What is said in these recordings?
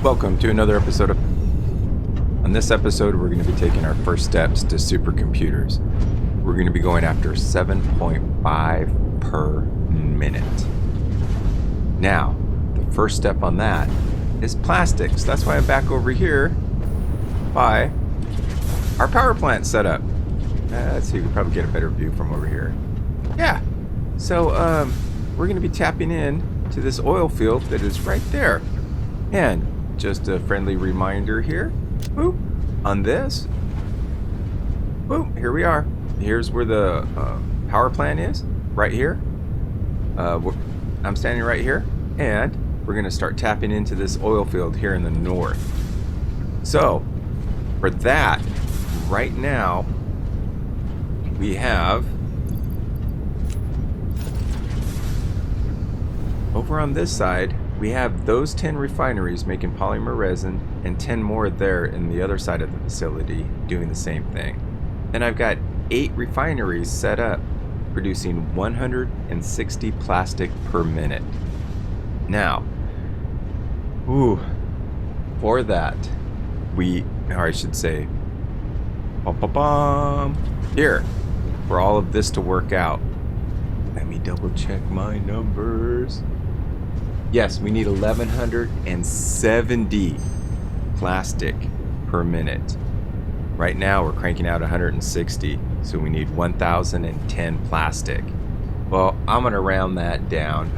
Welcome to another episode of... On this episode, we're going to be taking our first steps to supercomputers. We're going to be going after 7.5 per minute. Now, the first step on that is plastics. That's why I'm back over here by our power plant setup. Let's see, we can probably get a better view from over here. Yeah, so we're going to be tapping in to this oil field that is right there. And just a friendly reminder here, boop, on this, boop, here we are. Here's where the power plant is, right here. I'm standing right here, and we're going to start tapping into this oil field here in the north. So, for that, right now, we have, over on this side, we have those 10 refineries making polymer resin and 10 more there in the other side of the facility doing the same thing. Then I've got 8 refineries set up producing 160 plastic per minute. Now, for that, or I should say, here, for all of this to work out, let me double check my numbers. Yes, we need 1,170 plastic per minute. Right now, we're cranking out 160, so we need 1,010 plastic. Well, I'm going to round that down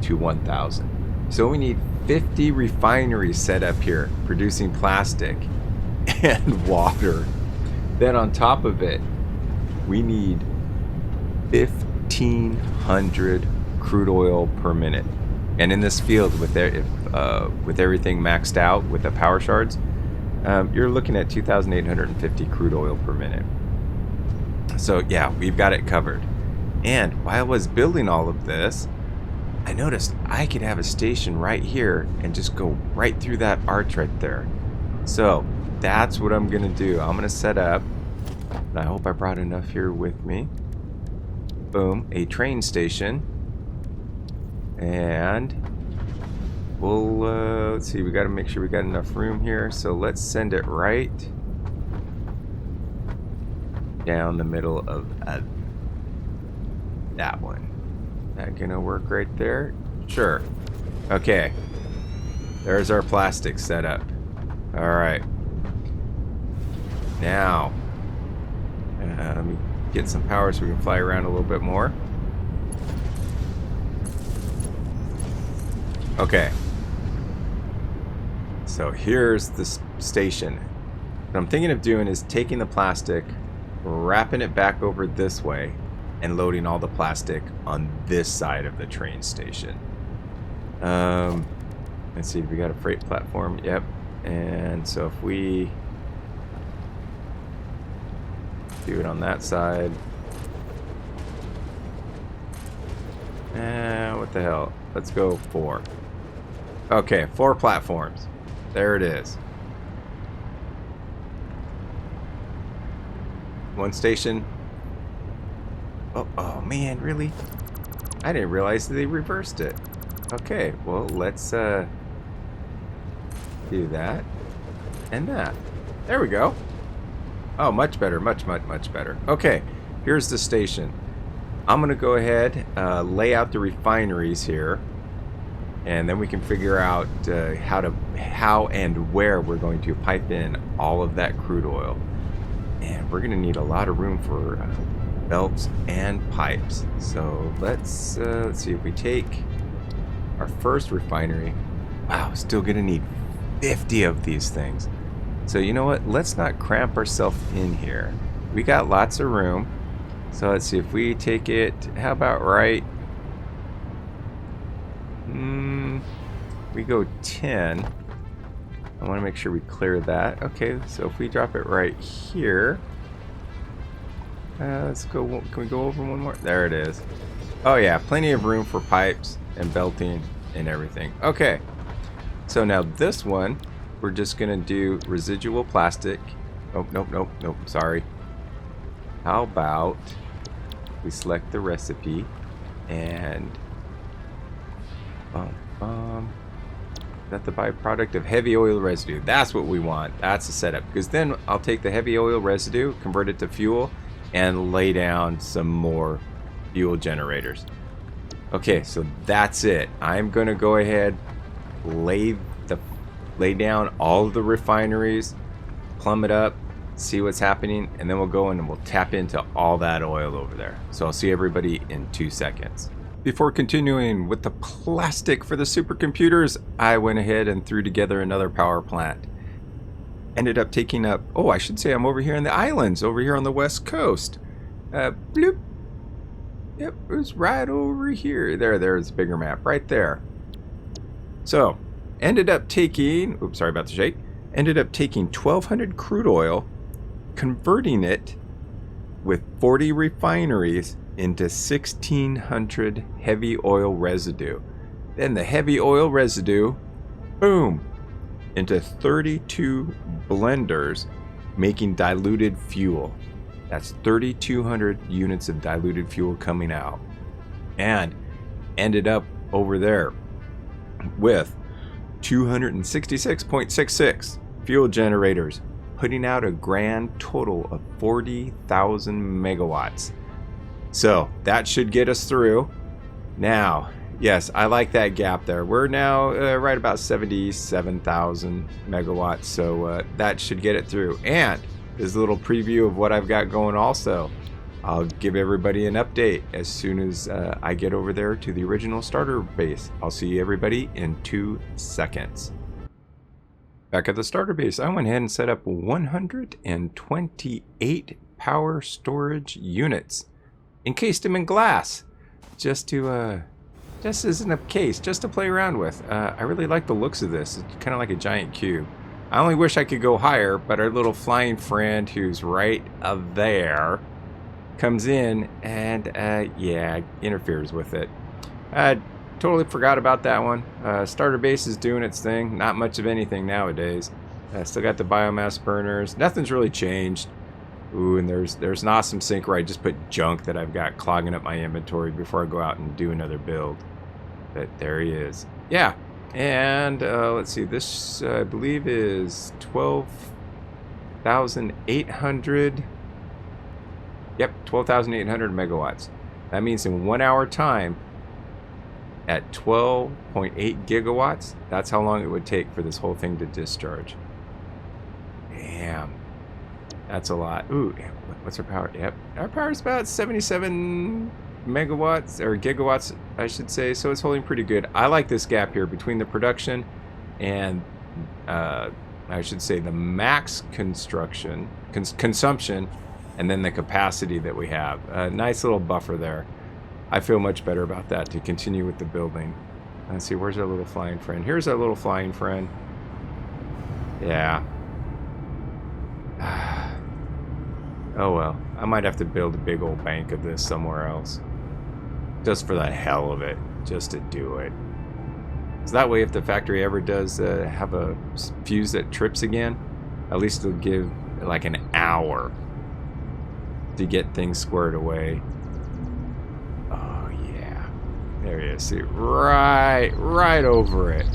to 1,000. So we need 50 refineries set up here producing plastic and water. Then on top of it, we need 1,500 crude oil per minute. And in this field, with everything maxed out with the power shards, you're looking at 2,850 crude oil per minute. So yeah, we've got it covered. And while I was building all of this, I noticed I could have a station right here and just go right through that arch right there. So that's what I'm gonna do. I'm gonna set up, and I hope I brought enough here with me. Boom, a train station. And we'll, let's see, we got to make sure we got enough room here. So let's send it right down the middle of that one. That gonna work right there? Sure. Okay. There's our plastic setup. All right. Now, let me get some power so we can fly around a little bit more. Okay, so here's the station. What I'm thinking of doing is taking the plastic, wrapping it back over this way, and loading all the plastic on this side of the train station. Let's see, we got a freight platform, yep. And so if we do it on that side, what the hell? Let's go 4. Okay, 4 platforms. There it is. One station. Oh man, really? I didn't realize they reversed it. Okay, well, let's do that and that. There we go. Oh, much better, much better. Okay, here's the station. I'm gonna go ahead, lay out the refineries here, and then we can figure out how and where we're going to pipe in all of that crude oil. And we're gonna need a lot of room for belts and pipes. So let's see, if we take our first refinery, wow, still gonna need 50 of these things. So you know what? Let's not cramp ourselves in here. We got lots of room. So let's see, if we take it, how about right? We go 10. I want to make sure we clear that. Okay, so if we drop it right here, let's go. Can we go over one more? There it is. Oh yeah, plenty of room for pipes and belting and everything. Okay, so now this one, we're just gonna do residual plastic. Oh, nope, sorry. How about we select the recipe and Is that the byproduct of heavy oil residue? That's what we want. That's the setup. Because then I'll take the heavy oil residue, convert it to fuel, and lay down some more fuel generators. Okay, so that's it. I'm going to go ahead, lay down all of the refineries, plumb it up, see what's happening, and then we'll go in and we'll tap into all that oil over there. So I'll see everybody in 2 seconds. Before continuing with the plastic for the supercomputers, I went ahead and threw together another power plant. Ended up taking up, oh, I should say I'm over here in the islands, over here on the west coast. Bloop. Yep, it was right over here. There's a bigger map, right there. So, ended up taking, oops, sorry about the shake. Ended up taking 1,200 crude oil, converting it with 40 refineries into 1,600 heavy oil residue. Then the heavy oil residue, boom, into 32 blenders, making diluted fuel. That's 3,200 units of diluted fuel coming out. And ended up over there with 266.66 fuel generators, putting out a grand total of 40,000 megawatts. So that should get us through. Now, yes, I like that gap there. We're now right about 77,000 megawatts, so that should get it through. And this is a little preview of what I've got going also. I'll give everybody an update as soon as I get over there to the original starter base. I'll see everybody in 2 seconds. Back at the starter base, I went ahead and set up 128 power storage units. Encased them in glass, just as in a case, just to play around with. I really like the looks of this. It's kind of like a giant cube. I only wish I could go higher, but our little flying friend, who's right there, comes in and yeah, interferes with it. I totally forgot about that one. Starter base is doing its thing. Not much of anything nowadays. Still got the biomass burners. Nothing's really changed. Ooh, and there's an awesome sink where I just put junk that I've got clogging up my inventory before I go out and do another build. But there he is. Yeah, and let's see. This I believe is 12,800. Yep, 12,800 megawatts. That means in 1 hour time, at 12.8 gigawatts, that's how long it would take for this whole thing to discharge. Damn. That's a lot. Ooh, what's our power? Yep, our power is about 77 megawatts, or gigawatts, I should say, so it's holding pretty good. I like this gap here between the production and, I should say, the max consumption, and then the capacity that we have. A nice little buffer there. I feel much better about that to continue with the building. Let's see, where's our little flying friend? Here's our little flying friend. Yeah. Oh well, I might have to build a big old bank of this somewhere else. Just for the hell of it, just to do it. So that way if the factory ever does have a fuse that trips again, at least it'll give like an hour to get things squared away. Oh yeah, there he is, see, right over it.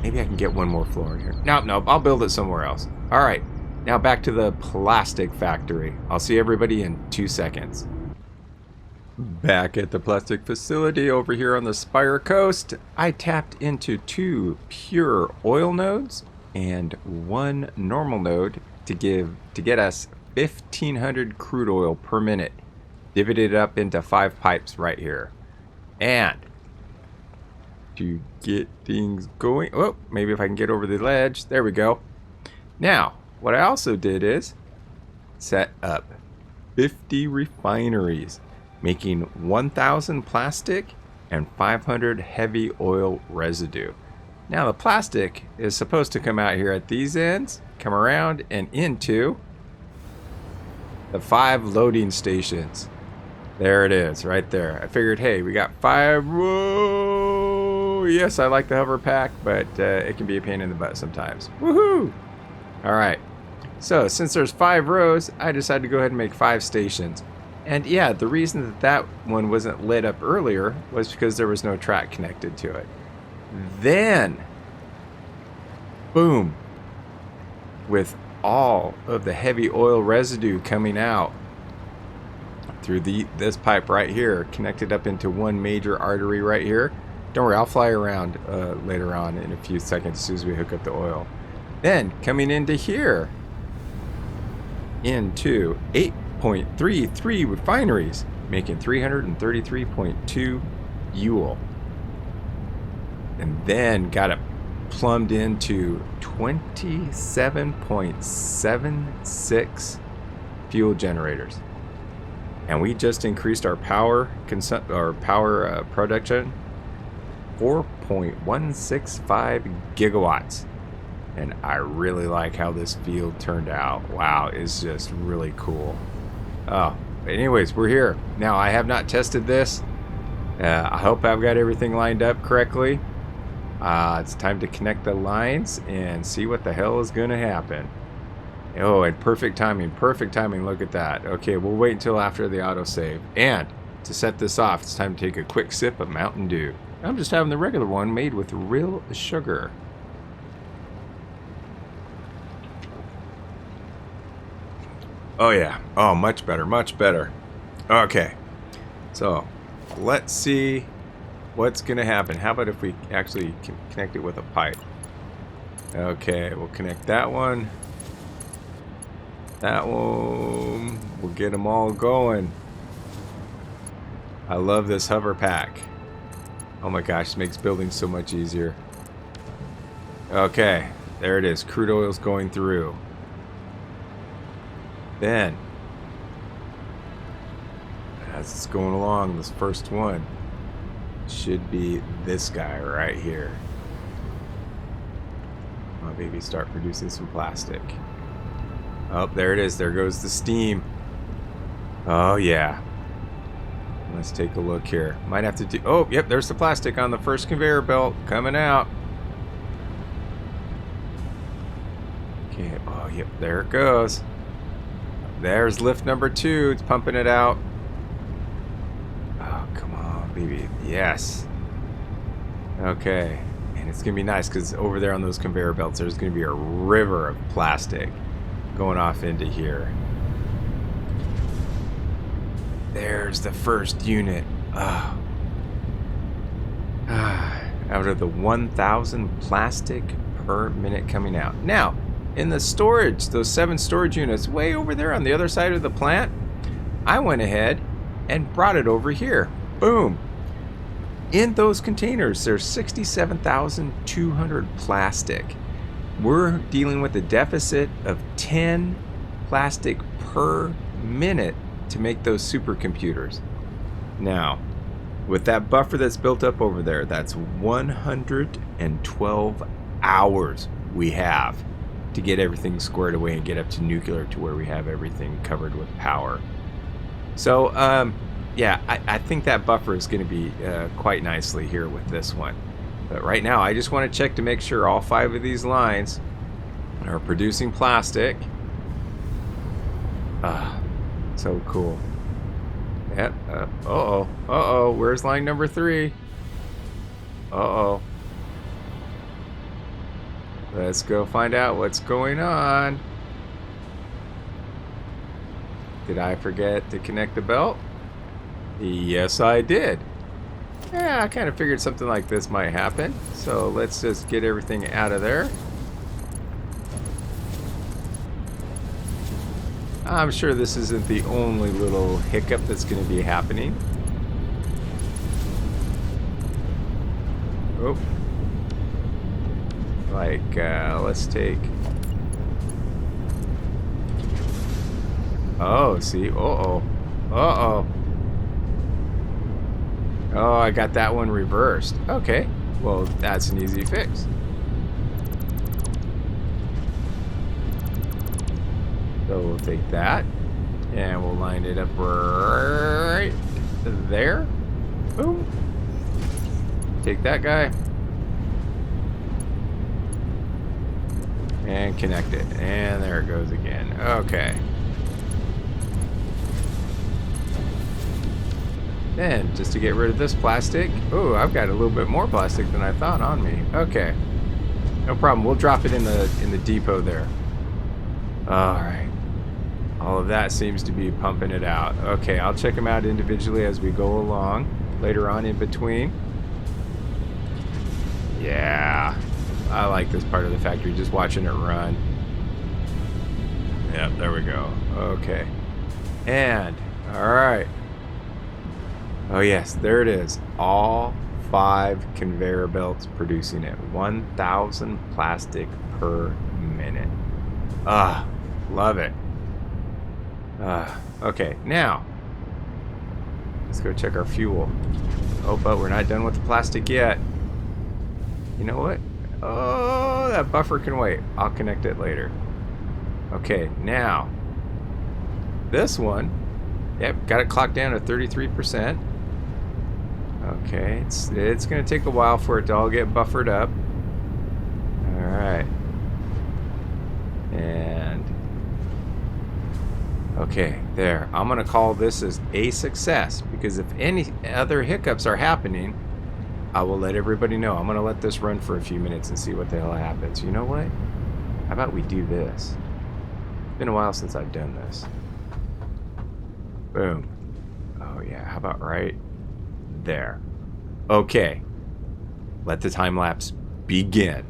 Maybe I can get one more floor in here. Nope, I'll build it somewhere else. All right, now back to the plastic factory. I'll see everybody in 2 seconds. Back at the plastic facility over here on the Spire Coast, I tapped into 2 pure oil nodes and 1 normal node to get us 1,500 crude oil per minute, divided up into 5 pipes right here. And to get things going, oh, maybe if I can get over the ledge, there we go. Now, what I also did is set up 50 refineries, making 1,000 plastic and 500 heavy oil residue. Now the plastic is supposed to come out here at these ends, come around and into the 5 loading stations. There it is, right there. I figured, hey, we got 5. Whoa! Yes, I like the hover pack, but it can be a pain in the butt sometimes. Woohoo! All right. So since there's 5 rows, I decided to go ahead and make 5 stations. And yeah, the reason that that one wasn't lit up earlier was because there was no track connected to it. Then, boom, with all of the heavy oil residue coming out through this pipe right here, connected up into one major artery right here. Don't worry, I'll fly around later on in a few seconds as soon as we hook up the oil. Then coming into here, into 8.33 refineries, making 333.2 Yule. And then got it plumbed into 27.76 fuel generators. And we just increased our power production 4.165 gigawatts. And I really like how this field turned out. Wow, it's just really cool. Oh, anyways, we're here. Now, I have not tested this. I hope I've got everything lined up correctly. It's time to connect the lines and see what the hell is going to happen. Oh, and perfect timing, look at that. Okay, we'll wait until after the autosave. And to set this off, it's time to take a quick sip of Mountain Dew. I'm just having the regular one made with real sugar. Oh yeah, oh much better, much better. Okay, so let's see what's gonna happen. How about if we actually connect it with a pipe? Okay, we'll connect that one. That one, we'll get them all going. I love this hover pack. Oh my gosh, it makes building so much easier. Okay, there it is. Crude oil's going through. Then, as it's going along, this first one should be this guy right here. Come on, baby, start producing some plastic. Oh, there it is. There goes the steam. Oh, yeah. Let's take a look here. Might have to do... Oh, yep, there's the plastic on the first conveyor belt coming out. Okay, oh, yep, there it goes. There's lift number 2. It's pumping it out. Oh, come on, baby. Yes. Okay. And it's going to be nice because over there on those conveyor belts, there's going to be a river of plastic going off into here. There's the first unit. Oh. Out of the 1,000 plastic per minute coming out. Now, in the storage, those 7 storage units way over there on the other side of the plant, I went ahead and brought it over here. Boom. In those containers, there's 67,200 plastic. We're dealing with a deficit of 10 plastic per minute to make those supercomputers. Now, with that buffer that's built up over there, that's 112 hours we have to get everything squared away and get up to nuclear to where we have everything covered with power. So, yeah, I think that buffer is going to be quite nicely here with this one. But right now, I just want to check to make sure all 5 of these lines are producing plastic. So cool. Yep. Uh-oh. Where's line number 3? Uh-oh. Let's go find out what's going on. Did I forget to connect the belt? Yes, I did. Yeah, I kind of figured something like this might happen. So let's just get everything out of there. I'm sure this isn't the only little hiccup that's going to be happening. Oh. Like, let's take... Oh, see? Uh-oh. Uh-oh. Oh, I got that one reversed. Okay. Well, that's an easy fix. So we'll take that. And we'll line it up right there. Boom. Take that guy. And connect it. And there it goes again. Okay. Then, just to get rid of this plastic. Oh, I've got a little bit more plastic than I thought on me. Okay. No problem. We'll drop it in the depot there. All right. All of that seems to be pumping it out. Okay, I'll check them out individually as we go along. Later on in between. Yeah. I like this part of the factory, just watching it run. Yep, there we go. Okay. And, alright. Oh yes, there it is. All 5 conveyor belts producing it. 1,000 plastic per minute. Ah, love it. Okay, now, let's go check our fuel. Oh, but we're not done with the plastic yet. You know what? Oh, that buffer can wait. I'll connect it later. Okay, now, this one, yep, got it clocked down at 33%. Okay, it's going to take a while for it to all get buffered up. All right. And, okay, there. I'm going to call this as a success, because if any other hiccups are happening, I will let everybody know. I'm going to let this run for a few minutes and see what the hell happens. You know what? How about we do this? It's been a while since I've done this. Boom. Oh yeah, how about right there? Okay. Let the time lapse begin.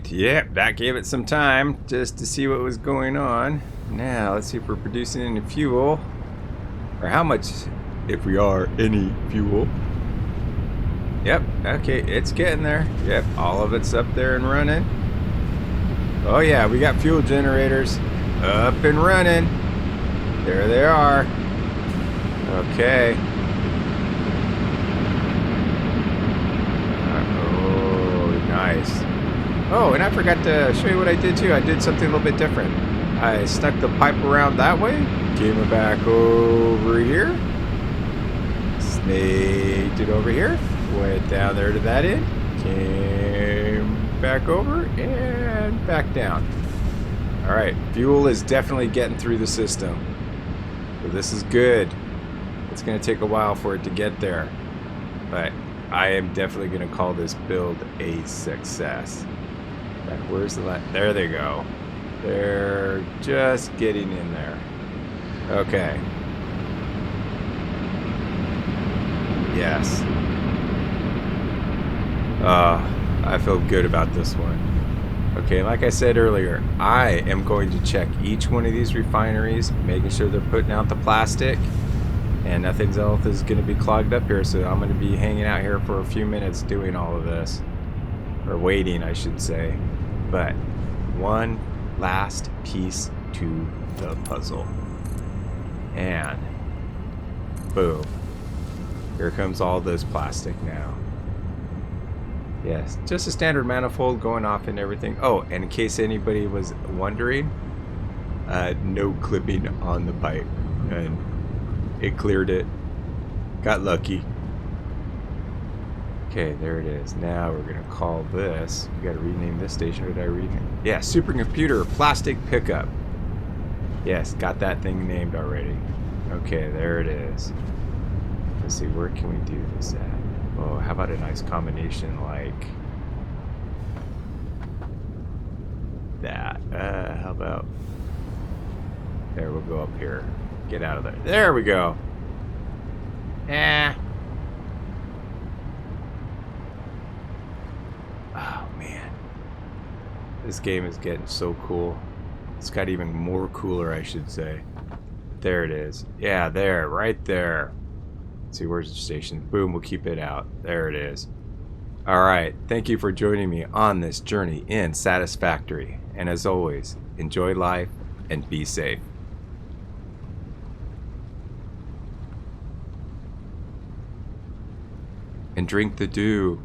Yep, that gave it some time just to see what was going on. Now, let's see if we're producing any fuel. Or how much, if we are, any fuel. Yep, okay, it's getting there. Yep, all of it's up there and running. Oh yeah, we got fuel generators up and running. There they are. Okay. Oh, nice. Oh, and I forgot to show you what I did too. I did something a little bit different. I stuck the pipe around that way, came it back over here, snaked it over here, went down there to that end, came back over, and back down. All right, fuel is definitely getting through the system. So this is good. It's going to take a while for it to get there, but I am definitely going to call this build a success. Where's the light? There they go. They're just getting in there. Okay. Yes. I feel good about this one. Okay, like I said earlier, I am going to check each one of these refineries, making sure they're putting out the plastic and nothing else is going to be clogged up here, so I'm going to be hanging out here for a few minutes doing all of this. Or waiting, I should say. But one last piece to the puzzle. And boom. Here comes all this plastic now. Yes, just a standard manifold going off and everything. Oh, and in case anybody was wondering, no clipping on the pipe. and it cleared it. Got lucky. Okay, there it is. Now we're gonna call this. We gotta rename this station. Or did I rename? Yeah, Supercomputer Plastic Pickup. Yes, got that thing named already. Okay, there it is. Let's see, where can we do this at? Oh, how about a nice combination like that? How about there? We'll go up here. Get out of there. There we go. Oh man, this game is getting so cool. It's got even more cooler, I should say. There it is. Yeah, there, right there. Let's see, where's the station? Boom, we'll keep it out. There it is. Alright, thank you for joining me on this journey in Satisfactory. And as always, enjoy life and be safe. And drink the dew.